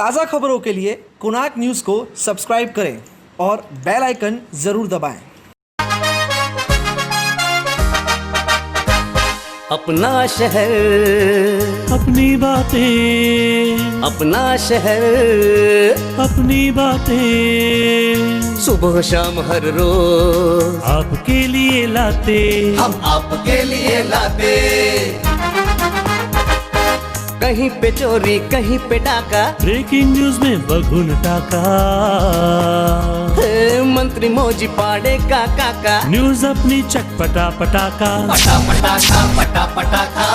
ताज़ा खबरों के लिए कोणार्क न्यूज़ को सब्सक्राइब करें और बेल आइकन ज़रूर दबाएं। अपना शहर, अपनी बातें, अपना शहर, अपनी बातें, सुबह शाम हर रोज आपके लिए लाते, हम आपके लिए लाते। कहीं पे चोरी, कहीं पे डाका, ब्रेकिंग न्यूज में बगुन टाका, मंत्री मौजी पाड़े का काका, न्यूज अपनी चटपटा पटाका, पटा पटाखा पटा पटाखा।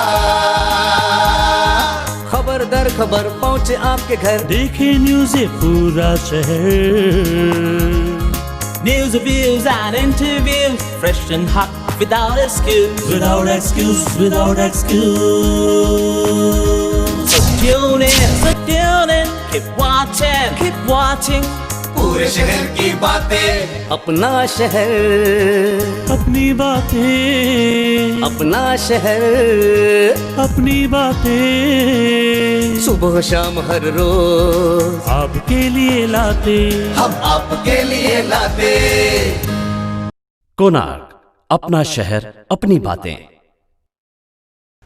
खबर दर खबर पहुँचे आपके घर, देखे न्यूज ये पूरा शहर। News, reviews and interviews, fresh and hot, without excuse. Without excuse, without excuse. So tune in, keep watching. पूरे शहर की बातें, अपना शहर, अपनी बातें, अपना शहर, अपनी बातें, सुबह शाम हर रोज आपके लिए लाते, हम आपके लिए लाते। कोणार्क, अपना शहर अपनी बातें।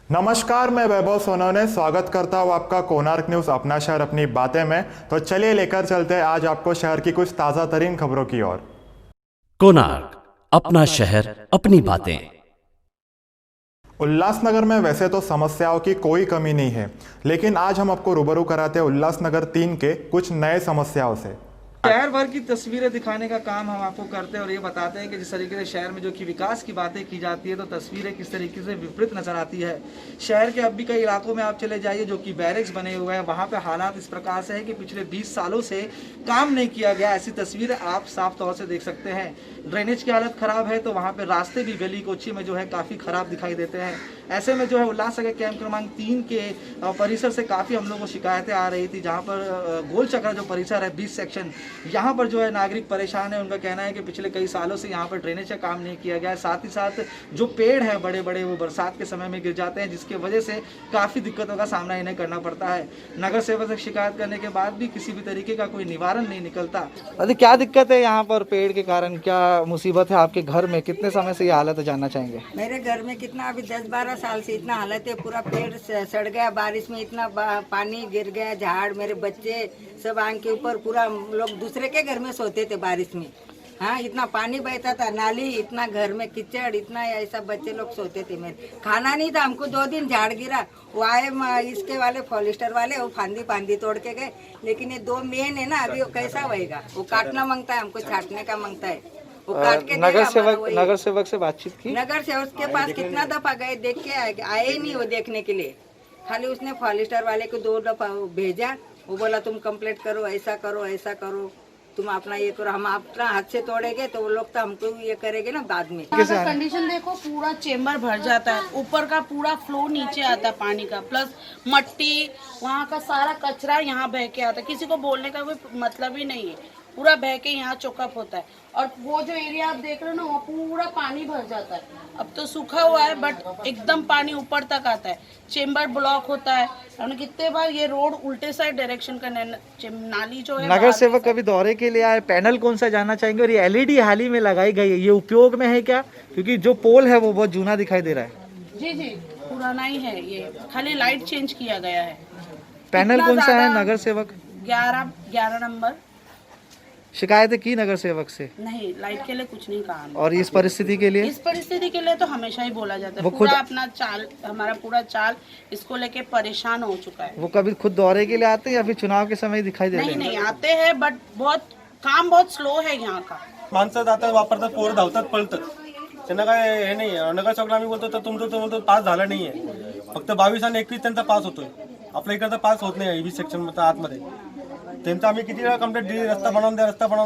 नमस्कार, मैं वैभव सोनवने स्वागत करता हूँ आपका कोणार्क न्यूज़ अपना शहर अपनी बातें में। तो चलिए लेकर चलते हैं आज आपको शहर की कुछ ताज़ा तरीन खबरों की ओर। कोणार्क, अपना शहर अपनी बातें। उल्लासनगर में वैसे तो समस्याओं की कोई कमी नहीं है, लेकिन आज हम आपको रूबरू कराते हैं उल्लासनगर 3 के कुछ नए समस्याओं से। शहर भर की तस्वीरें दिखाने का काम हम आपको करते हैं और ये बताते हैं कि जिस तरीके से शहर में जो कि विकास की बातें की जाती है तो तस्वीरें किस तरीके से विपरीत नजर आती है। शहर के अब भी कई इलाकों में आप चले जाइए जो कि बैरिक्स बने हुए हैं, वहाँ पे हालात इस प्रकार से है कि पिछले 20 सालों से काम नहीं किया गया, ऐसी तस्वीरें आप साफ तौर से देख सकते हैं। ड्रेनेज की हालत ख़राब है तो वहाँ पर रास्ते भी गली कोची में जो है काफ़ी ख़राब दिखाई देते हैं। ऐसे में जो है उल्लासनगर कैंप क्रमांक 3 के परिसर से काफ़ी हम लोगों को शिकायतें आ रही थी, जहाँ पर गोल चक्र जो परिसर है 20 सेक्शन, यहाँ पर जो है नागरिक परेशान है। उनका कहना है कि पिछले कई सालों से यहाँ पर ड्रेनेज का काम नहीं किया गया है, साथ ही साथ जो पेड़ हैं बड़े बड़े वो बरसात के समय में गिर जाते हैं, जिसके वजह से काफ़ी दिक्कतों का सामना इन्हें करना पड़ता है। नगर सेवक से शिकायत करने के बाद भी किसी भी तरीके का कोई निवारण नहीं निकलता। अरे क्या दिक्कत है यहाँ पर पेड़ के कारण, क्या मुसीबत है आपके घर में? कितने समय से ये हालत है जानना चाहेंगे। मेरे घर में कितना अभी 10-12 साल से इतना हालत है, पूरा पेड़ सड़ गया, बारिश में इतना पानी गिर गया, झाड़, मेरे बच्चे सब आंख के ऊपर, पूरा लोग दूसरे के घर में सोते थे बारिश में। हाँ, इतना पानी बहता था, नाली, इतना घर में कीचड़, इतना ऐसा बच्चे लोग सोते थे। मेरे खाना नहीं था, हमको 2 दिन झाड़ गिरा, वो आए इसके वाले पॉलिस्टर वाले, वो फांदी तोड़ के गए। लेकिन ये 2 मेन है ना, अभी वो कैसा होएगा? वो काटना मांगता है, हमको छाटने का मांगता है, वो काट के नगर सेवक से बातचीत की? नगर सेवक के पास कितना दफा गए, देख के आए ही नहीं वो देखने के लिए। खाली उसने पॉलिस्टर वाले को 2 दफा भेजा, वो बोला तुम कंप्लेंट करो, ऐसा करो, तुम अपना ये करो, हम अपना हाथ से तोड़ेंगे तो वो लोग तो हमको ये करेंगे ना बाद में। कंडीशन देखो, पूरा चेम्बर भर जाता है, ऊपर का पूरा फ्लो नीचे आता है पानी का, प्लस मट्टी, वहाँ का सारा कचरा यहाँ बह के आता है। किसी को बोलने का कोई मतलब ही नहीं है, पूरा बह के यहाँ चौकअप होता है। और वो जो एरिया आप देख रहे हो ना, वो पूरा पानी भर जाता है। अब तो सूखा हुआ है बट एकदम पानी ऊपर तक आता है, चेम्बर ब्लॉक होता है। हमने कितने बार ये रोड उल्टे साइड डायरेक्शन का नाली जो है। नगर सेवक कभी दौरे के लिए आए, पैनल कौन सा जानना चाहेंगे? और ये LED हाल ही में लगाई गई है, ये उपयोग में है क्या? क्योंकि जो पोल है वो बहुत जूना दिखाई दे रहा है। जी पुराना ही है, ये खाली लाइट चेंज किया गया है। पैनल कौन सा है नगर सेवक? 11 नंबर। शिकायतें की नगर सेवक से? नहीं, लाइट के लिए कुछ नहीं कहा। और इस परिस्थिति के लिए? इस परिस्थिति के लिए तो हमेशा ही बोला जाता है, पूरा अपना चाल, हमारा पूरा चाल इसको लेके परेशान हो चुका है। वो कभी खुद दौरे के लिए आते हैं या फिर चुनाव के समय दिखाई देते हैं? नहीं आते हैं, बट काम बहुत स्लो है यहाँ का। माणसं जातात, वापरतात, पोरं धावतात, पळतात, त्यांना काय हे नाही। नगर सेवकला आम्ही बोलतो तर तुमचं पास झाला नाहीये, फक्त 22 आणि 21 त्यांचा पास होतोय, आपल्या इकडचा पास होत नाही 20 सेक्शन मध्ये आतमध्ये। त्यांचा आम्ही किती वेळा कंप्लेंट दिली, रस्ता बनवून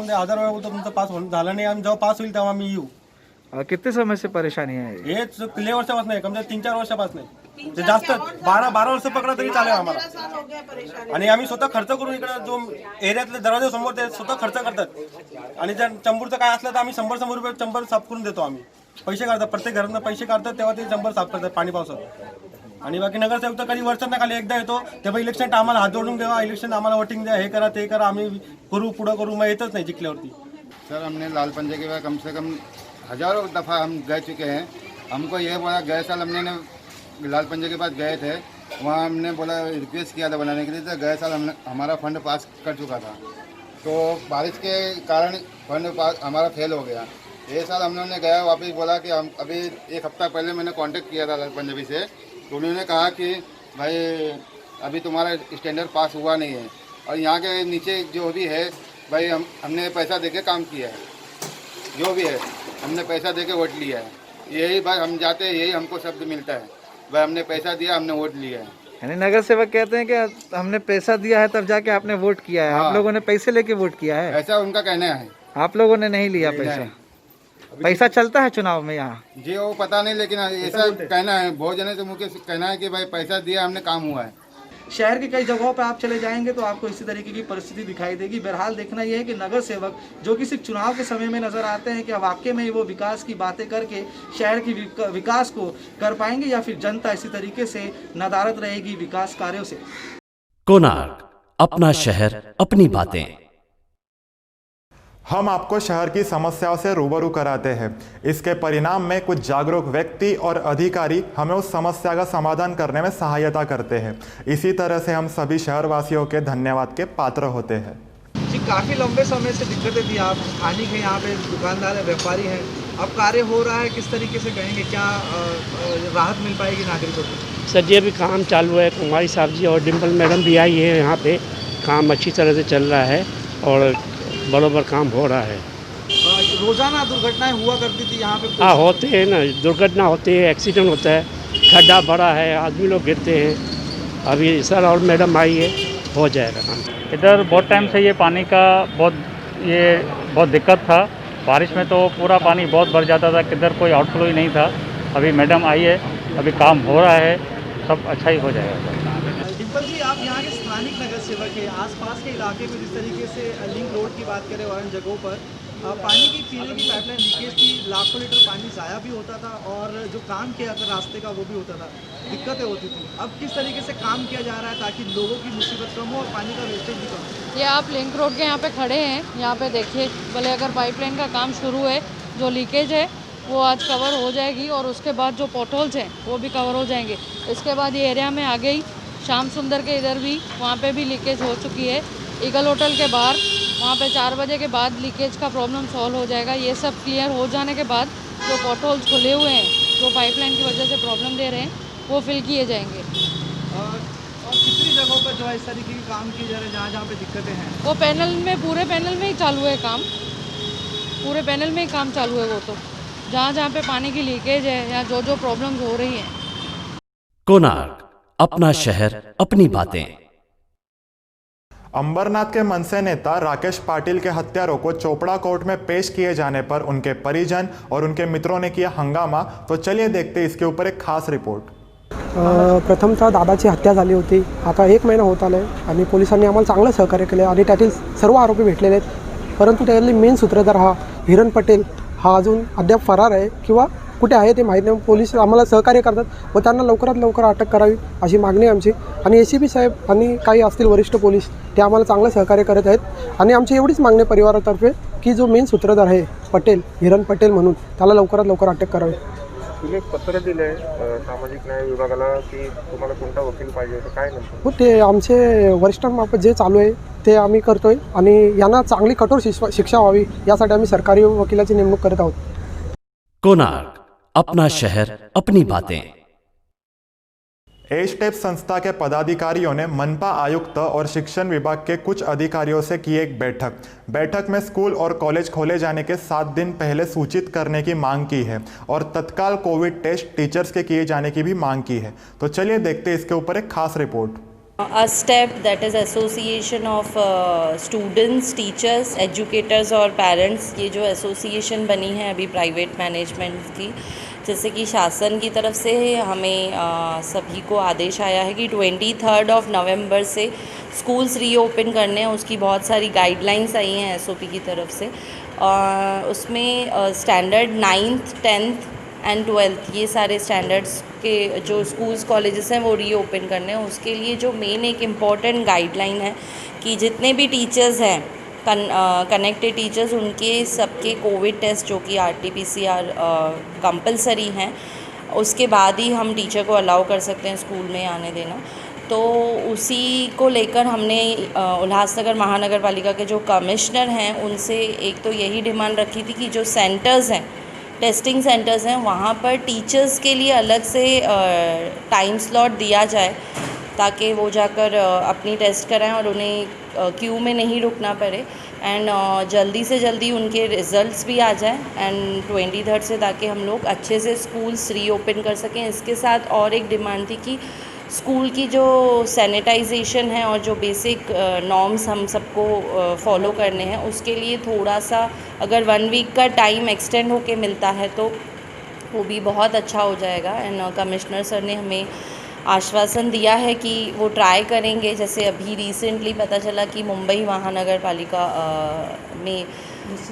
द्या, 1000 वेळा बोलतो तुमचा पास झाला नाही, आम्ही जेव्हा पास होईल तेव्हा आम्ही येऊ। कितने समय से परेशानी है? हे किती वर्षापासून आहे, कम से 3-4 वर्षापासून, ते जास्त 12 वर्ष पकडा तरी चालेल आम्हाला। आणि आम्ही स्वतः खर्च करून इकडे जो एरियातले दरवाजे समोर ते स्वतः खर्च करतात। आणि जर चंबूरचं काय असलं तर आम्ही 100 रुपये चंबर साफ करून देतो, आम्ही पैसे काढतात, प्रत्येक घरातून पैसे काढतात तेव्हा ते चंबर साफ करतात पाणी पावसात। आणि बाकी नगरसेवक तर कधी वर्षांना खाली एकदा येतो तेव्हा इलेक्शन आम्हाला हात जोडून द्यावा, इलेक्शन आम्हाला वोटिंग द्या, हे करा ते करा, आम्ही करू पुढं करू, मग येतच नाही जिंकल्यावरती. सर हमने लाल पंजे के बाद कम से कम हज़ारों दफ़ा हम गए चुके हैं. हमको ये बोला, गए साल हमने लाल पंजे के बाद गए थे, वहाँ हमने बोला रिक्वेस्ट किया था बनाने के लिए, तो गए साल हमारा फंड पास कर चुका था. तो बारिश के कारण फंड पास हमारा फेल हो गया. ये साल हम लोगों ने गया वापस, बोला कि हम अभी एक हफ्ता पहले मैंने कांटेक्ट किया था लाल पंजाबी से, तो उन्होंने कहा कि भाई अभी तुम्हारा स्टैंडर्ड पास हुआ नहीं है, और यहाँ के नीचे जो भी है भाई हमने पैसा देके काम किया है, जो भी है हमने पैसा देके वोट लिया है. यही बात हम जाते हैं, यही हमको शब्द मिलता है, भाई हमने पैसा दिया, हमने वोट लिया है. यानी नगर सेवक कहते हैं कि हमने पैसा दिया है तब जाके आपने वोट किया है. आप लोगों ने पैसे लेके वोट किया है, ऐसा उनका कहना है. आप लोगों ने नहीं लिया पैसा. पैसा चलता है चुनाव में यहाँ? जी वो पता नहीं, लेकिन ऐसा कहना है, बहुत जने से मुझे कहना है कि भाई पैसा दिया, हमने काम हुआ है. शहर की कई जगहों पर आप चले जाएंगे तो आपको इसी तरीके की परिस्थिति दिखाई देगी. बहरहाल देखना यह है कि नगर सेवक जो कि सिर्फ चुनाव के समय में नजर आते हैं, क्या वाकई में वो विकास की बातें करके शहर की विकास को कर पाएंगे, या फिर जनता इसी तरीके से नदारद रहेगी विकास कार्यों से. कोणार्क अपना शहर अपनी बातें. हम आपको शहर की समस्याओं से रूबरू कराते हैं. इसके परिणाम में कुछ जागरूक व्यक्ति और अधिकारी हमें उस समस्या का समाधान करने में सहायता करते हैं. इसी तरह से हम सभी शहरवासियों के धन्यवाद के पात्र होते हैं. जी, काफ़ी लंबे समय से दिक्कतें थी. आप स्थानिक हैं, यहाँ पे दुकानदार है, व्यापारी हैं. अब कार्य हो रहा है, किस तरीके से कहेंगे, क्या राहत मिल पाएगी नागरिकों को? सर जी अभी काम चालू है, कुमारी साहब जी और डिम्पल मैडम भी आई है यहाँ पे. काम अच्छी तरह से चल रहा है और बराबर काम हो रहा है. रोजाना दुर्घटनाएं हुआ करती थी यहाँ पे? हाँ होते हैं ना, दुर्घटना होती है, एक्सीडेंट होता है, खड्डा बड़ा है, आदमी लोग गिरते हैं. अभी सर और मैडम आई है, हो जाएगा काम. इधर बहुत टाइम से ये पानी का बहुत दिक्कत था. बारिश में तो पूरा पानी बहुत भर जाता था, किधर कोई आउटफ्लो ही नहीं था. अभी मैडम आई है, अभी काम हो रहा है, सब अच्छा ही हो जाएगा. डिम्पल जी, आप यहाँ के स्थानिक नगर सेवक है. आसपास के इलाके में जिस तरीके से लिंक रोड की बात करें और अन्य जगहों पर पानी की पीने की पाइपलाइन लीकेज थी, लाखों लीटर पानी ज़ाया भी होता था और जो काम किया था रास्ते का वो भी होता था, दिक्कतें होती थी. अब किस तरीके से काम किया जा रहा है ताकि लोगों की मुसीबत कम हो और पानी का वेस्टेज भी कम हो? ये आप लिंक रोड के यहाँ पे खड़े हैं, यहाँ पे देखिए, भले अगर पाइपलाइन का काम शुरू है, जो लीकेज है वो आज कवर हो जाएगी और उसके बाद जो पोटहोल्स हैं वो भी कवर हो जाएंगे. इसके बाद ये एरिया में आ गई श्याम सुंदर के इधर भी, वहाँ पे भी लीकेज हो चुकी है. ईगल होटल के बाहर वहाँ पे 4 बजे के बाद लीकेज का प्रॉब्लम सॉल्व हो जाएगा. ये सब क्लियर हो जाने के बाद जो पोटहोल्स खुले हुए हैं, जो पाइपलाइन की वजह से प्रॉब्लम दे रहे हैं, वो फिल किए जाएंगे. और कितनी जगहों पर जो है इस तरीके के काम किए जा रहे हैं जहाँ पे दिक्कतें हैं? वो पैनल में, पूरे पैनल में ही चालू है काम, पूरे पैनल में ही काम चालू है. वो तो जहाँ पे पानी की लीकेज है या जो प्रॉब्लम्स हो रही हैं. कोणार्क अपना शहर अपनी बातें. अंबरनाथ के मनसे नेता राकेश पाटिल के हत्यारों को चोपड़ा कोर्ट में पेश किए जाने पर उनके परिजन और उनके मित्रों ने किया हंगामा. तो चलिए देखते हैं इसके ऊपर एक खास रिपोर्ट. प्रथमतः दादाची हत्या झाली होती. आता 1 महिना होत आला आहे आणि पोलिसांनी आम्हाला चांगलं सहकार्य केलं आणि त्यातील सर्व आरोपी भेटलेले आहेत. परंतु त्यातली मेन सूत्रधार हा हिरण पटेल हा अजून अद्याप फरार आहे किंवा कुठे आहे ते माहीत नाही. पोलीस आम्हाला सहकार्य करतात व त्यांना लवकरात लवकर अटक करावी अशी मागणी आहे आमची. आणि ACP साहेब आणि काही असतील वरिष्ठ पोलीस ते आम्हाला चांगलं सहकार्य करत आहेत. आणि आमची एवढीच मागणी परिवारातर्फे की जो मेन सूत्रधार आहे पटेल, हिरण पटेल म्हणून, त्याला लवकरात लवकर अटक करावी. तुम्ही पत्र दिले सामाजिक न्याय विभागाला की तुम्हाला कोणता वकील पाहिजे, काय नंतर? हो, ते आमचे वरिष्ठांमार्फत जे चालू आहे ते आम्ही करतोय आणि यांना चांगली कठोर शिक्षा व्हावी यासाठी आम्ही सरकारी वकिलाची नेमणूक करत आहोत. कोणार्क अपना शहर अपनी बातें. एस्टेप संस्था के पदाधिकारियों ने मनपा आयुक्त और शिक्षण विभाग के कुछ अधिकारियों से की एक बैठक में स्कूल और कॉलेज खोले जाने के 7 दिन पहले सूचित करने की मांग की है और तत्काल कोविड टेस्ट टीचर्स के किए जाने की भी मांग की है. तो चलिए देखते हैं इसके ऊपर एक खास report. ASTEP, that is Association of Students, Teachers, Educators और Parents, ये जो एसोसिएशन बनी है अभी प्राइवेट मैनेजमेंट की, जैसे कि शासन की तरफ से हमें सभी को आदेश आया है कि 23 नवंबर से स्कूल्स रीओपन करने हैं. उसकी बहुत सारी गाइडलाइंस आई हैं SOP की तरफ से. उसमें standard 9th, 10th and 12th ये सारे स्टैंडर्ड्स के जो स्कूल्स कॉलेजेस हैं वो रीओपन करने हैं। उसके लिए जो मेन एक इम्पॉर्टेंट गाइडलाइन है कि जितने भी टीचर्स हैं कनेक्टेड टीचर्स उनके सबके कोविड टेस्ट जो कि RT-PCR कंपलसरी हैं, उसके बाद ही हम टीचर को अलाउ कर सकते हैं स्कूल में आने देना। तो उसी को लेकर हमने उल्लासनगर महानगर पालिका के जो कमिश्नर हैं उनसे एक तो यही डिमांड रखी थी कि जो सेंटर्स हैं, टेस्टिंग सेंटर्स हैं, वहाँ पर टीचर्स के लिए अलग से टाइम स्लॉट दिया जाए ताकि वो जाकर अपनी टेस्ट कराएं और उन्हें क्यू में नहीं रुकना पड़े एंड जल्दी से जल्दी उनके रिज़ल्ट्स भी आ जाए एंड 23rd से ताकि हम लोग अच्छे से स्कूल्स रीओपन कर सकें। इसके साथ और एक डिमांड थी कि स्कूल की जो सैनिटाइजेशन है और जो बेसिक नॉर्म्स हम सबको फॉलो करने हैं उसके लिए थोड़ा सा अगर 1 वीक का टाइम एक्सटेंड होके मिलता है तो वो भी बहुत अच्छा हो जाएगा। एंड कमिश्नर सर ने हमें आश्वासन दिया है कि वो ट्राई करेंगे। जैसे अभी रिसेंटली पता चला कि मुंबई महानगर पालिका में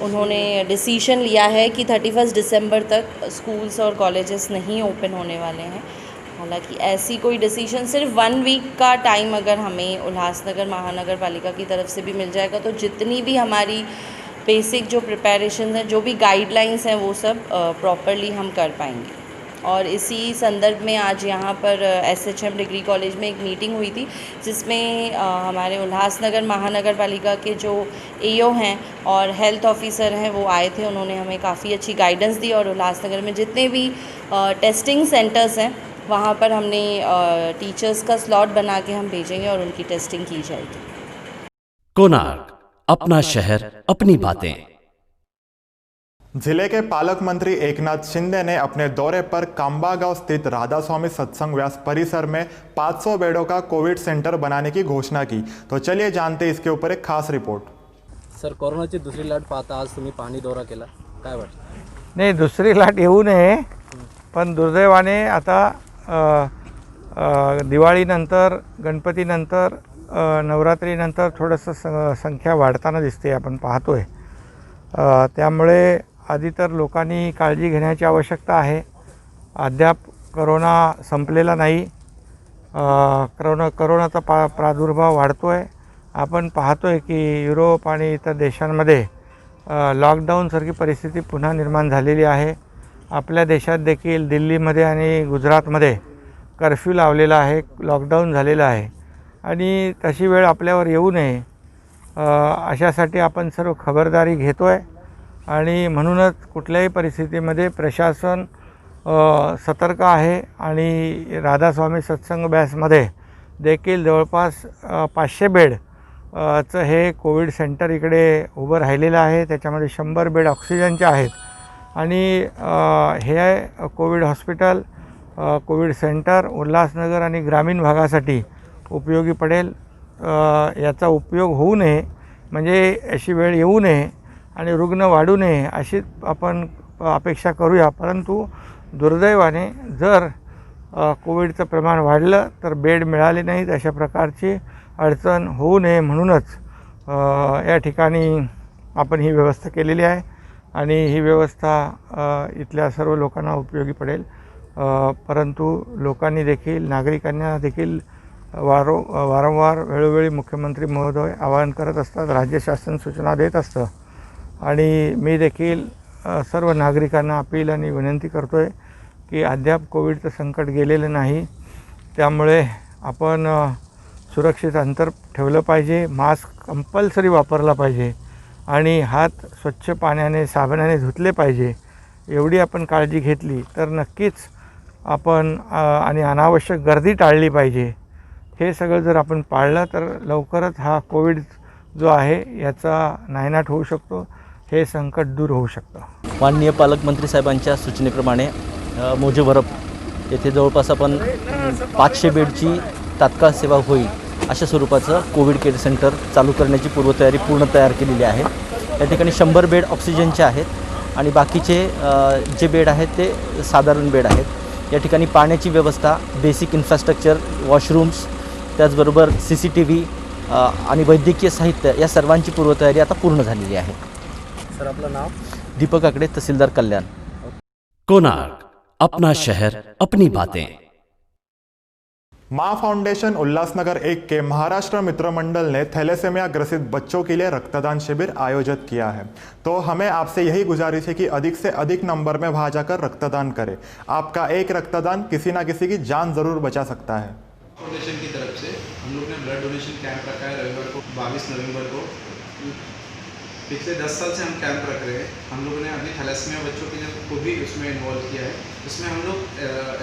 उन्होंने डिसीजन लिया है कि 31 दिसंबर तक स्कूल्स और कॉलेजेस नहीं ओपन होने वाले हैं। हालांकि ऐसी कोई डिसीजन सिर्फ 1 वीक का टाइम अगर हमें उल्लासनगर महानगर पालिका की तरफ से भी मिल जाएगा तो जितनी भी हमारी बेसिक जो प्रिपरेशन है, जो भी गाइडलाइंस हैं, वो सब प्रॉपरली हम कर पाएंगे। और इसी संदर्भ में आज यहाँ पर SHM डिग्री कॉलेज में एक मीटिंग हुई थी जिसमें हमारे उल्लासनगर महानगर पालिका के जो AO हैं और हेल्थ ऑफिसर हैं वो आए थे। उन्होंने हमें काफ़ी अच्छी गाइडेंस दी और उल्लासनगर में जितने भी टेस्टिंग सेंटर्स हैं वहाँ पर हमने टीचर्स का स्लॉट बना के हम भेजेंगे और उनकी टेस्टिंग की जाएगी। कोणार्क, अपना शहर अपनी बातें। जिले के पालक मंत्री एकनाथ शिंदे ने अपने दौरे पर कांबागांव स्थित राधा स्वामी सत्संग व्यास परिसर में 500 बेडों का कोविड सेंटर बनाने की घोषणा की। तो चलिए जानते इसके ऊपर एक खास रिपोर्ट। सर, कोरोनाची दुसरी लाट पाहता आज तुम्ही पाहणी दौरा केला, काय वाटतं? नाही, दुसरी लाट येऊ नये, पण दुर्दैवाने आता दिवाळीनंतर, गणपतीनंतर, नवरात्रीनंतर थोडंसं संख्या वाढताना दिसते, आपण पाहतोय। त्यामुळे आधी तर लोकांनी काळजी घेण्याची आवश्यकता आहे। अद्याप करोना संपलेला नाही, करोनाचा प्रादुर्भाव वाढतो आहे। आपण पाहतोय की युरोप आणि इतर देशांमध्ये लॉकडाऊनसारखी परिस्थिती पुन्हा निर्माण झालेली आहे। आपल्या देशात देखील दिल्लीमध्ये आणि गुजरातमध्ये कर्फ्यू लावलेला आहे, लॉकडाऊन झालेला आहे आणि तशी वेळ आपल्यावर येऊ नये अशासाठी आपण सर्व खबरदारी घेतो आहे आणि म्हणूनच कुठल्याही परिस्थितीमध्ये प्रशासन सतर्क आहे। आणि राधास्वामी सत्संग व्यासमध्ये देखील जवळपास 500 बेडचं हे कोविड सेंटर इकडे उभं राहिलेलं आहे। त्याच्यामध्ये 100 बेड ऑक्सिजनचे आहेत आणि हे Covid hospital, Covid centre Ulhasnagar आणि ग्रामीण भागासाठी उपयोगी पडेल। याचा उपयोग होऊ नये, म्हणजे अशी वेळ येऊ नये आणि रुग्ण वाढू नये अशी आपण अपेक्षा करूया। परंतु दुर्दैवाने जर कोविडचं प्रमाण वाढलं तर बेड मिळाले नाहीत, अशा प्रकारची अडचण होऊ नये म्हणूनच या ठिकाणी आपण ही व्यवस्था केलेली आहे आणि ही व्यवस्था इथल्या सर्व लोकांना उपयोगी पडेल। परंतु लोकांनी देखील, नागरिकांना देखील वारंवार वेळोवेळी मुख्यमंत्री महोदय आवाहन करत असतात, राज्य शासन सूचना देत असतं आणि मी देखील सर्व नागरिकांना अपील आणि विनंती करतो आहे की अद्याप कोविडचं संकट गेलेलं नाही, त्यामुळे आपण सुरक्षित अंतर ठेवलं पाहिजे, मास्क कंपल्सरी वापरला पाहिजे आणि हात स्वच्छ पाण्याने, साबणाने धुतले पाहिजे। एवढी आपण काळजी घेतली तर नक्कीच आपण आणि अनावश्यक गर्दी टाळली पाहिजे। हे सगळं जर आपण पाळलं तर लवकरच हा कोविड जो आहे याचा नायनाट होऊ शकतो, हे संकट दूर होऊ शकतं। माननीय पालकमंत्री साहेबांच्या सूचनेप्रमाणे मोजे वरप येथे जवळपास आपण 500 बेडची तात्काळ सेवा होईल अशा स्वरूपाचं कोविड केअर सेंटर चालू करण्याची पूर्वतयारी पूर्ण तयार केलेली आहे। या ठिकाणी 100 बेड ऑक्सिजनचे आहेत आणि बाकीचे जे बेड आहेत ते साधारण बेड आहेत। या ठिकाणी पाण्याची व्यवस्था, बेसिक इन्फ्रास्ट्रक्चर, वॉशरूम्स, त्याचबरोबर CCTV आणि वैद्यकीय साहित्य या सर्वांची पूर्वतयारी आता पूर्ण झालेली आहे। सर, आपलं नाव? दीपक आकडे, तहसीलदार कल्याण। कोणार्क, अपना शहर, अपनी बातें। माँ फाउंडेशन उल्लासनगर 1 के महाराष्ट्र मित्र मंडल ने थैलेसेमिया ग्रसित बच्चों के लिए रक्तदान शिविर आयोजित किया है। तो हमें आपसे यही गुजारिश है कि अधिक से अधिक नंबर में वहां जाकर रक्तदान करें। आपका एक रक्तदान किसी ना किसी की जान जरूर बचा सकता है। फाउंडेशन की तरफ से हम लोग ने ब्लड डोनेशन कैंप रखा है रविवार को 22 नवंबर को। पिछले 10 साल से हम कैंप रख रहे हैं। हम लोगों ने अभी थैलेसेमिया बच्चों के को भी उसमें इन्वॉल्व किया है। इसमें हम लोग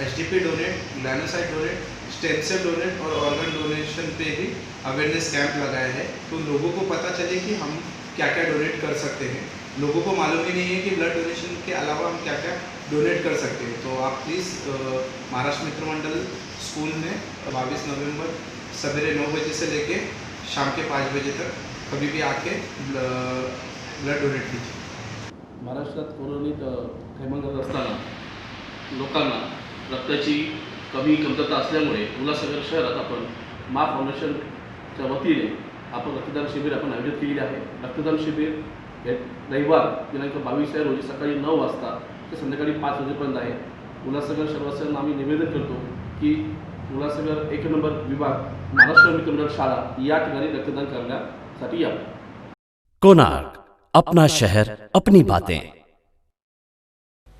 HDP donate, granulocyte donate, stem cell donate और ऑर्गन डोनेशन पे भी अवेयरनेस कैंप लगाया है, तो लोगों को पता चले कि हम क्या क्या डोनेट कर सकते हैं। लोगों को मालूम ही नहीं है कि ब्लड डोनेशन के अलावा हम क्या क्या डोनेट कर सकते हैं। तो आप please Maharashtra Mitra Mandal school में 22 नवंबर सवेरे 9 बजे से लेके शाम के 5 बजे तक कभी भी आके ब्लड डोनेट कीजिए। महाराष्ट्रात कोरोनित थैमान करत असताना लोकांना रक्ताची कमतरता असल्यामुळे उल्हासनगर शहरात आपण मा फाउंडेशनच्या वतीने आपण रक्तदान शिबिर आपण आयोजित केलेले आहे। रक्तदान शिबिर हे रविवार दिनांक 22 रोजी सकाळी 9 वाजता ते संध्याकाळी 5 वाजेपर्यंत आहे। उल्हासनगर शहरवासियांना आम्ही निवेदन करतो की उल्हासनगर 1 नंबर विभाग महाराष्ट्र मित्र मंडळ शाळा या ठिकाणी रक्तदान करण्यासाठी या। कोणार्क, अपना शहर, अपनी बातें।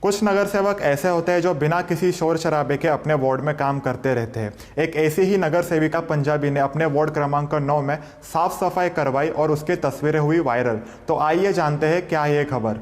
कुछ नगर सेवक ऐसे होते हैं जो बिना किसी शोर शराबे के अपने वार्ड में काम करते रहते हैं। एक ऐसी ही नगर सेविका पंजाबी ने अपने वार्ड क्रमांक 9 में साफ सफाई करवाई और उसकी तस्वीरें हुई वायरल। तो आइए जानते हैं क्या है ये खबर।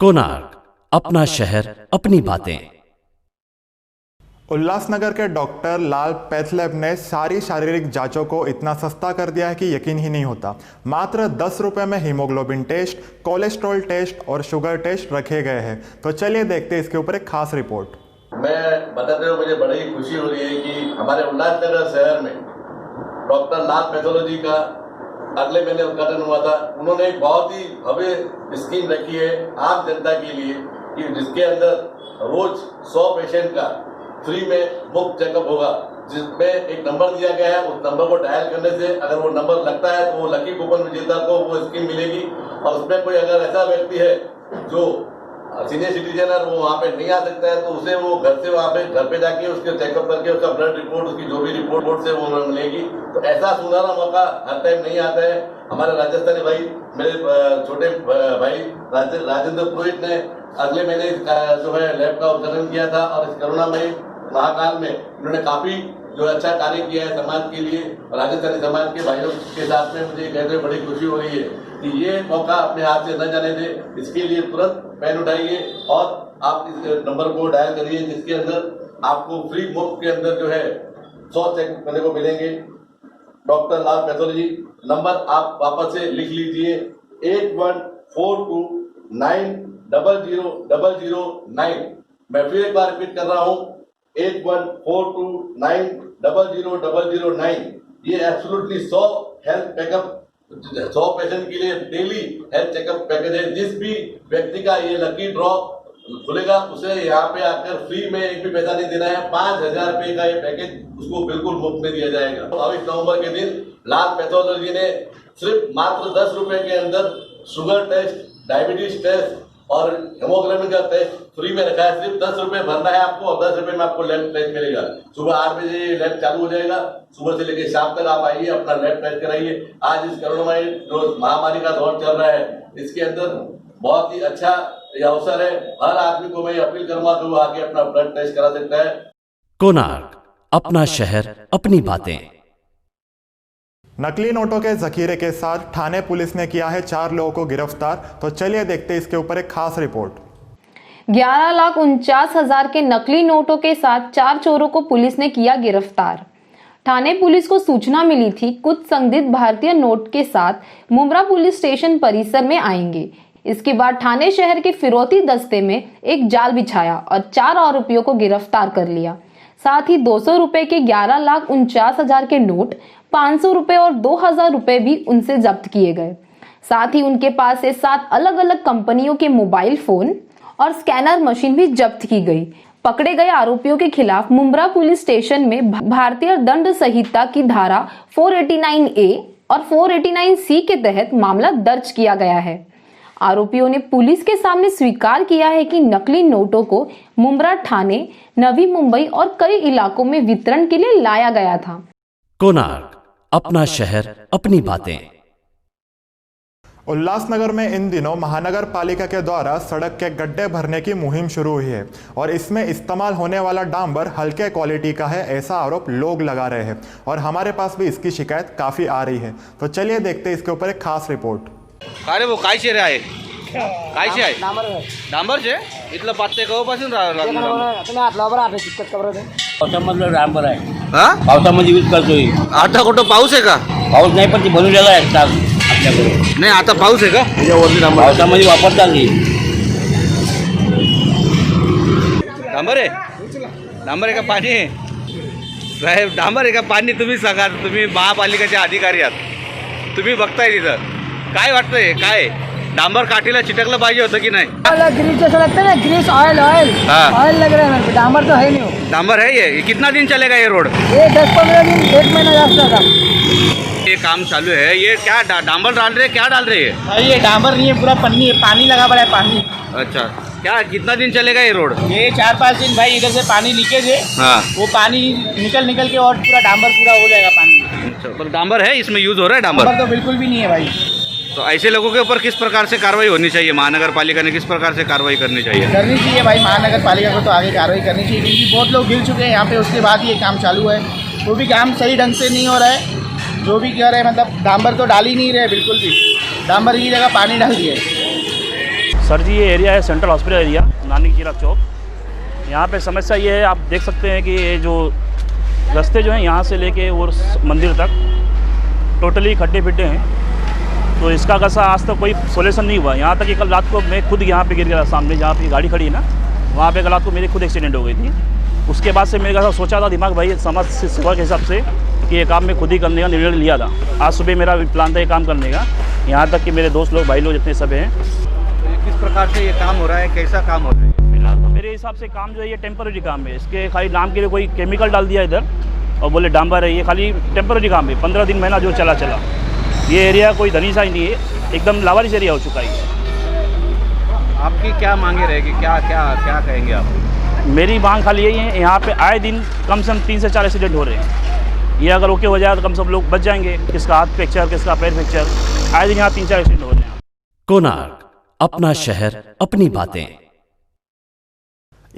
कोणार्क, अपना शहर, अपनी बातें। उल्लासनगर के डॉक्टर लाल पैथलैब ने सारी शारीरिक जांचों को इतना सस्ता कर दिया है कि यकीन ही नहीं होता। मात्र 10 रुपये में हीमोग्लोबिन टेस्ट, कोलेस्ट्रॉल टेस्ट और शुगर टेस्ट रखे गए हैं। तो चलिए देखते हैं इसके ऊपर एक खास रिपोर्ट। मैं बताते हुए मुझे बड़ी खुशी हो रही है कि हमारे उल्लासनगर शहर में डॉक्टर लाल पैथोलॉजी का अगले महीने उद्घाटन हुआ था। उन्होंने एक बहुत ही भव्य स्कीम रखी है आम जनता के लिए कि जिसके अंदर रोज 100 पेशेंट का फ्री में मुफ्त चेकअप होगा, जिसमें एक नंबर दिया गया है। उस नंबर को डायल करने से अगर वो नंबर लगता है तो वो लकी कूपन विजेता को वो स्कीम मिलेगी। और उसमें कोई अगर ऐसा व्यक्ति है जो सीनियर सिटीजन है वो वहाँ पे नहीं आ सकता है तो उसे वो घर से वहाँ पे घर पे जाके उसके चेकअप करके उसका ब्लड रिपोर्ट, उसकी जो भी रिपोर्ट से वो मिलेगी। तो ऐसा सुनहरा मौका हर टाइम नहीं आता है। हमारे राजस्थानी भाई, मेरे छोटे भाई राजेंद्र पुरोहित ने अगले महीने जो है लैब का उद्घाटन किया था और इस करुणामयी महाकाल में उन्होंने काफी जो अच्छा कार्य किया है समाज के लिए। राजस्थानी समाज के भाइयों के साथ में मुझे कहते हुए बड़ी खुशी हो रही है कि ये मौका अपने हाथ से न जाने दे। इसके लिए तुरंत पेन उठाइए और आप इस नंबर को डायल करिए जिसके अंदर आपको फ्री मुफ्त के अंदर जो है 100 चेक करने को मिलेंगे। डॉक्टर लाल पैथोलॉजी नंबर आप वापस से लिख लीजिए 8142900009। मैं फिर एक बार रिपीट कर रहा हूँ 8142900009। ये एब्सोल्युटली 100 हेल्थ चेकअप 100 पेशेंट के लिए डेली हेल्थ चेकअप पैकेज है। जिस भी व्यक्ति का ये लकी ड्रॉ खुलेगा उसे यहाँ पे आकर फ्री में एक भी पैसा नहीं देना है। 5000 रुपए का ये पैकेज उसको बिल्कुल मुफ्त में दिया जाएगा। 22 नवंबर के दिन लाल पैथोलॉजी ने सिर्फ मात्र 10 रुपए के अंदर शुगर टेस्ट, डायबिटीज टेस्ट और हेमोग्लोबिन का टेस्ट फ्री में रखा है। सिर्फ 10 रुपए भरना है आपको और 10 रुपए में आपको लैब टेस्ट मिलेगा। सुबह 8 बजे लैब चालू हो जाएगा। सुबह से लेकर शाम तक आप आइए, अपना लैब टेस्ट कराइए। आज इस कोरोनामयी जो महामारी का दौर चल रहा है इसके अंदर बहुत ही अच्छा ये अवसर है। हर आदमी को मैं अपील करूंगा कि वो आके अपना ब्लड टेस्ट करा सकता है। कोणार्क, अपना शहर, अपनी बातें। नकली नोटों के जखीरे के साथ ठाणे पुलिस ने किया है 4 लोगों को गिरफ्तार। तो चलिए देखते हैं इसके ऊपर एक खास रिपोर्ट। 11,49,000 के नकली नोटों के साथ 4 चोरों को पुलिस ने किया गिरफ्तार। ठाणे पुलिस को सूचना मिली थी कुछ संदिग्ध भारतीय नोट के साथ मुंब्रा पुलिस स्टेशन परिसर में आएंगे। इसके बाद ठाणे शहर के फिरौती दस्ते में एक जाल बिछाया और 4 आरोपियों को गिरफ्तार कर लिया। साथ ही 200 रुपए के 11,49,000 के नोट, 500 रुपए और 2,000 रुपए भी उनसे जब्त किए गए। साथ ही उनके पास से 7 अलग अलग कंपनियों के मोबाइल फोन और स्कैनर मशीन भी जब्त की गई। पकड़े गए आरोपियों के खिलाफ मुंब्रा पुलिस स्टेशन में भारतीय दंड संहिता की धारा 489A और 489C के तहत मामला दर्ज किया गया है। आरोपियों ने पुलिस के सामने स्वीकार किया है कि नकली नोटों को मुंब्रा, ठाणे, नवी मुंबई और कई इलाकों में वितरण के लिए लाया गया था। कोणार्क, अपना शहर, अपनी बातें। उल्लासनगर में इन दिनों महानगर पालिका के द्वारा सड़क के गड्ढे भरने की मुहिम शुरू हुई है और इसमें इस्तेमाल होने वाला डांबर हल्के क्वालिटी का है, ऐसा आरोप लोग लगा रहे हैं और हमारे पास भी इसकी शिकायत काफ़ी आ रही है। तो चलिए देखते हैं इसके ऊपर एक खास रिपोर्ट। अरे वो काय शेर आहे, काय शे आहे, डांबर शे इथलं पाते कवापासून पावसामधलं डांबर आहे, हा पावसामध्ये यूज करतोय। आता कुठं पाऊस आहे का? पाऊस नाही पण ती बनवलेला आहे आपल्याकडे। नाही आता पाऊस आहे का? पावसामध्ये वापरतात की डांबर आहे, डांबर आहे का पाणी आहे? साहेब डांबर आहे का पाणी? तुम्ही सांगा, तुम्ही महापालिकेचे अधिकारी आहात, तुम्ही बघताय तिथं काय वाटतंय, काय डांबर काठीला चिटकलं पाहिजे होतं की नाही? ग्रीस जैसा लगता है ना, ग्रीस ऑयल ऑयल ऑयल लग रहा है मेरे को। डांबर तो है नहीं वो। डांबर है ये कितना दिन चलेगा ये रोड? ये 10-15 दिन, 1 महीना जाता था। ये काम चालू है, ये क्या डांबर डाल रहे हैं, क्या डाल रहे हैं? ये डांबर नहीं है, पूरा पन्नी है, पानी लगा पड़ा है, पानी। अच्छा, क्या कितना दिन चलेगा ये रोड? ये 4-5 दिन भाई, इधर से पानी लीकेज है। हाँ, वो पानी निकल के और पूरा डांबर पूरा हो जाएगा पानी। अच्छा, पर डांबर है, इसमें यूज हो रहा है डांबर? तो बिल्कुल भी नहीं है भाई। तो ऐसे लोगों के ऊपर किस प्रकार से कार्रवाई होनी चाहिए? महानगर पालिका ने किस प्रकार से कार्रवाई करनी चाहिए? करनी चाहिए भाई, महानगर पालिका को तो आगे कार्रवाई करनी चाहिए, क्योंकि बहुत लोग गिर चुके हैं यहाँ पे, उसके बाद ये काम चालू है। वो भी काम सही ढंग से नहीं हो रहा है, जो भी कह रहे हैं, मतलब डांबर तो डाल ही नहीं रहे बिल्कुल भी, डांबर की जगह पानी डाल दिए। सर जी, ये एरिया है सेंट्रल हॉस्पिटल एरिया, नानी चिराग चौक। यहाँ पे समस्या ये है, आप देख सकते हैं कि ये जो रास्ते जो हैं यहाँ से लेके और मंदिर तक टोटली खड्डे फिड्डे हैं। तो इसका कैसा आज तक कोई सोल्यूशन नहीं हुआ। यहाँ तक कि कल रात को मैं खुद यहाँ पे गिर गया, सामने जहाँ पे गाड़ी खड़ी है ना, वहाँ पे कल रात को मेरी खुद एक्सीडेंट हो गई थी। उसके बाद से मेरे कैसा सोचा था दिमाग भाई, समाज सेवा के हिसाब से कि ये काम मैं खुद ही करने का निर्णय लिया था। आज सुबह मेरा प्लान था ये काम करने का, यहाँ तक कि मेरे दोस्त लोग, भाई लोग जितने सब हैं। तो ये किस प्रकार से ये काम हो रहा है, कैसा काम हो रहा है? फिलहाल तो मेरे हिसाब से काम जो है ये टेम्पररी काम है। इसके खाली नाम के लिए कोई केमिकल डाल दिया इधर और बोले डांबर है, ये खाली टेम्पररी काम है। 15 दिन महीना जो चला ये एरिया कोई धनी सा ही नहीं है, एकदम लावारिस एरिया हो चुका है। आपकी क्या मांगे रहेगी, क्या क्या क्या कहेंगे आप? मेरी मांग खाली यही है, यहाँ पे आए दिन कम से कम 3 से 4 एक्सीडेंट हो रहे हैं। ये अगर ओके हो जाए तो कम सब लोग बच जाएंगे, किसका हाथ फ्रैक्चर, किसका पैर फ्रैक्चर। आए दिन यहाँ 3-4 एक्सीडेंट हो रहे हैं। कोणार्क, अपना शहर, अपनी बातें।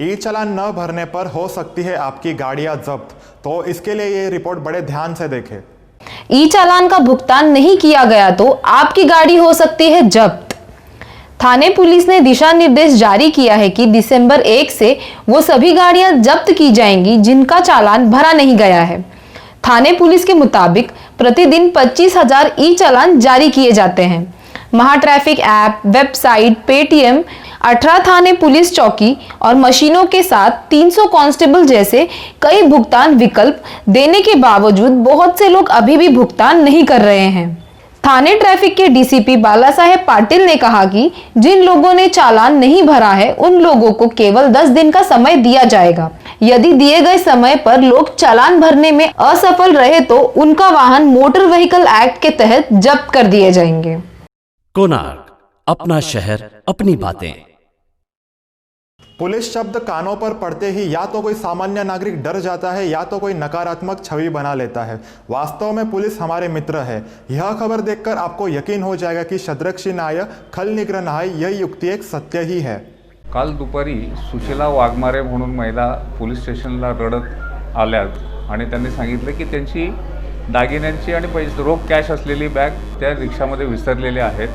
ई चालान न भरने पर हो सकती है आपकी गाड़ियां जब्त, तो इसके लिए ये रिपोर्ट बड़े ध्यान से देखें। ई चालान का भुगतान नहीं किया गया तो आपकी गाड़ी हो सकती है जब्त। थाने पुलिस ने दिशा निर्देश जारी किया है कि दिसंबर 1 से वो सभी गाड़ियां जब्त की जाएंगी जिनका चालान भरा नहीं गया है। थाने पुलिस के मुताबिक प्रतिदिन 25,000 ई चालान जारी किए जाते हैं। महा ट्रैफिक ऐप, वेबसाइट, पेटीएम, 18 थाने पुलिस चौकी और मशीनों के साथ 300 कांस्टेबल जैसे कई भुगतान विकल्प देने के बावजूद बहुत से लोग अभी भी भुगतान नहीं कर रहे हैं। थाने ट्रैफिक के डीसीपी बाला साहेब पाटिल ने कहा कि जिन लोगों ने चालान नहीं भरा है उन लोगों को केवल 10 दिन का समय दिया जाएगा। यदि दिए गए समय पर लोग चालान भरने में असफल रहे तो उनका वाहन मोटर व्हीकल एक्ट के तहत जब्त कर दिए जाएंगे। कोणार्क, अपना शहर, अपनी बातें। पुलिस शब्द कानों पर पड़ते ही या तो कोई सामान्य नागरिक डर जाता है या तो कोई नकारात्मक छवि बना लेता है। वास्तव में पुलिस हमारे मित्र है। यह खबर देखकर आपको यकीन हो जाएगा कि शद्रक्षिणाय खल निग्रहाय यह युक्ती एक सत्य ही है। काल दुपारी सुशीला वाघमारे म्हणून महिला पोलीस स्टेशनला रडत आल्या आणि त्यांनी सांगितलं की त्यांची दागिन्यांची आणि पैसे रोख कॅश असलेली बॅग त्या रिक्षामध्ये विसरलेले आहेत.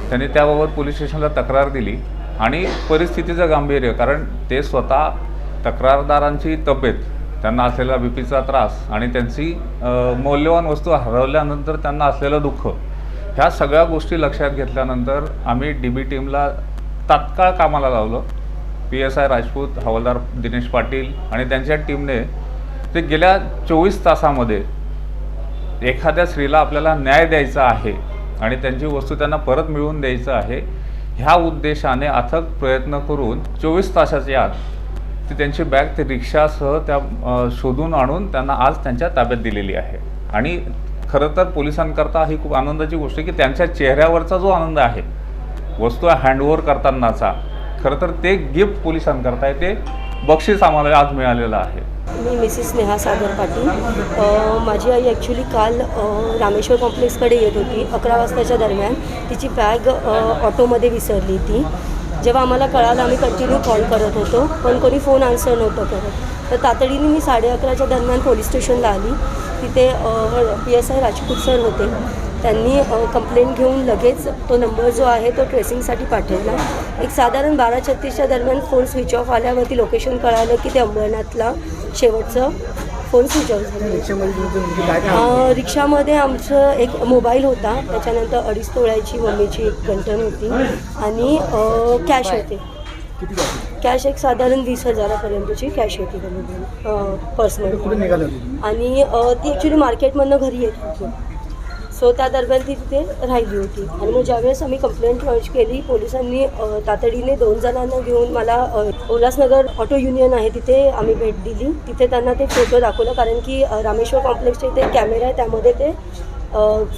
त्यांनी त्याबाबत पोलीस स्टेशनला तक्रार दिली आणि परिस्थितीचं गांभीर्य, कारण ते स्वतः तक्रारदारांची तब्येत, त्यांना असलेला बीपीचा त्रास आणि त्यांची मौल्यवान वस्तू हरवल्यानंतर त्यांना असलेलं दुःख, ह्या सगळ्या गोष्टी लक्षात घेतल्यानंतर आम्ही DB टीमला तात्काळ कामाला लावलं. PSI राजपूत, हवालदार दिनेश पाटील आणि त्यांच्या टीमने ते गेल्या 24 तासामध्ये एखाद्या स्त्रीला आपल्याला न्याय द्यायचा आहे आणि त्यांची वस्तू त्यांना परत मिळवून द्यायचं आहे, ह्या उद्देशाने अथक प्रयत्न करून 24 तासाच्या आत ती त्यांची बॅग ते रिक्षासह त्या शोधून आणून त्यांना आज त्यांच्या ताब्यात दिलेली आहे. आणि खरं तर पोलिसांकरता ही खूप आनंदाची गोष्ट आहे की त्यांच्या चेहऱ्यावरचा जो आनंद आहे वस्तू हँडओव्हर करतानाचा, खरं तर ते गिफ्ट पोलिसांकरता आहे, ते बक्षीस आम्हाला आज मिळालेलं आहे. मी मिसेस नेहा सागर पाटील. माझी आई ॲक्च्युली काल रामेश्वर कॉम्प्लेक्सकडे येत होती. 11 वाजताच्या दरम्यान तिची बॅग ऑटोमध्ये विसरली ती. जेव्हा आम्हाला कळालं आम्ही कंटिन्यू कॉल करत होतो, पण कोणी फोन आन्सर नव्हतं करत. तर तातडीने मी 11:30च्या दरम्यान पोलीस स्टेशनला आली. तिथे PSI राजपूत सर होते. त्यांनी कंप्लेंट घेऊन लगेच तो नंबर जो आहे तो ट्रेसिंगसाठी पाठवला. एक साधारण 12:36च्या दरम्यान फोन स्विच ऑफ आल्यावरती लोकेशन कळालं की ते अंबरनाथला शेवटचं फोन स्विच ऑफ झालं. रिक्षामध्ये आमचं एक मोबाईल होता, त्याच्यानंतर 2.5 तोळ्याची मम्मीची एक गंठण होती आणि कॅश होते. कॅश एक साधारण 20,000पर्यंतची कॅश होती पर्समध्ये. आणि ती ॲक्च्युली मार्केटमधनं घरी येत होती. सो त्या दरम्यान ती तिथे राहिली होती. आणि मग ज्यावेळेस आम्ही कंप्लेंट लॉन्च केली, पोलिसांनी तातडीने 2 जणांना घेऊन मला उल्हासनगर ऑटो युनियन आहे तिथे आम्ही भेट दिली. तिथे त्यांना ते फोटो दाखवलं, कारण की रामेश्वर कॉम्प्लेक्सचे इथे कॅमेरा आहे, त्यामध्ये ते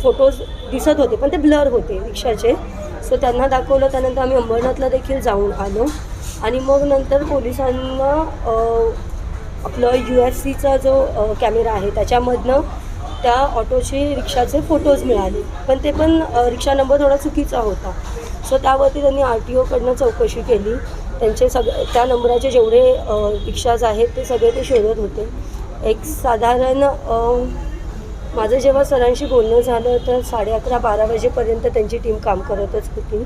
फोटोज दिसत होते पण ते ब्लर होते रिक्षाचे. सो त्यांना दाखवलं. त्यानंतर आम्ही अंबरनाथला देखील जाऊन आलो आणि मग नंतर पोलिसांना आपलं UFC जो कॅमेरा आहे त्याच्यामधनं त्या ऑटोचे रिक्षाचे फोटोज मिळाले, पण ते पण रिक्षा नंबर थोडा चुकीचा होता. सो त्यावरती त्यांनी RTOकडनं चौकशी केली. त्यांचे त्या नंबराचे जेवढे रिक्षाज आहेत ते सगळे ते शोधत होते. एक साधारण माझं जेव्हा सरांशी बोलणं झालं तर 11:30-12 वाजेपर्यंत त्यांची टीम काम करतच होती.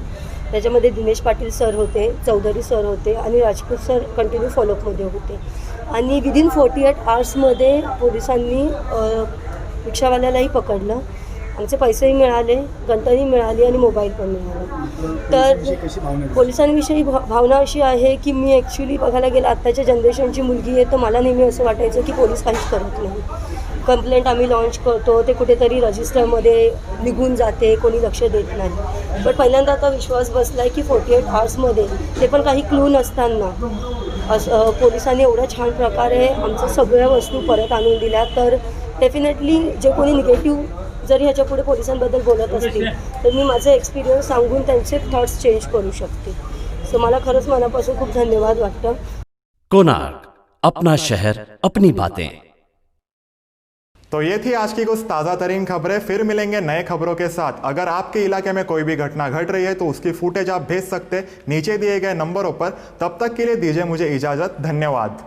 त्याच्यामध्ये दिनेश पाटील सर होते, चौधरी सर होते आणि राजपूत सर कंटिन्यू फॉलोअपमध्ये होते. आणि विदिन 48 आवर्समध्ये पोलिसांनी रिक्षावाल्यालाही पकडलं. आमचे पैसेही मिळाले, गंटही मिळाली आणि मोबाईल पण मिळाला. तर पोलिसांविषयी भावना अशी आहे की मी ॲक्च्युली बघायला गेलं आत्ताच्या जनरेशनची मुलगी आहे, तर मला नेहमी असं वाटायचं की पोलीस काहीच करत नाही. कंप्लेंट आम्ही लॉन्च करतो, ते कुठेतरी रजिस्टरमध्ये निघून जाते, कोणी लक्ष देत नाही. पण पहिल्यांदा आता विश्वास बसला आहे की 48 आवर्समध्ये ते पण काही क्लू नसताना पोलिसांनी एवढ्या छान प्रकारे आमच्या सगळ्या वस्तू परत आणून दिल्या. तर डेफिनेटली जे कोणी निगेटिव्ह जरी ह्याच्या पुढे पोलिसांबद्दल बोलत असतील तर मी माझे एक्सपिरियन्स सांगून त्यांचे थॉट्स चेंज करू शकते. सो मला खरंच मनापासून खूप धन्यवाद वाटतं. कोणार्क, अपना शहर अपनी बातें. तो ये थी आज की कुछ ताज़ा तरीन खबरें. फिर मिलेंगे नए खबरों के साथ. अगर आपके इलाके में कोई भी घटना घट रही है तो उसकी फुटेज आप भेज सकते नीचे दिए गए नंबरों पर. तब तक के लिए दीजिए मुझे इजाज़त. धन्यवाद.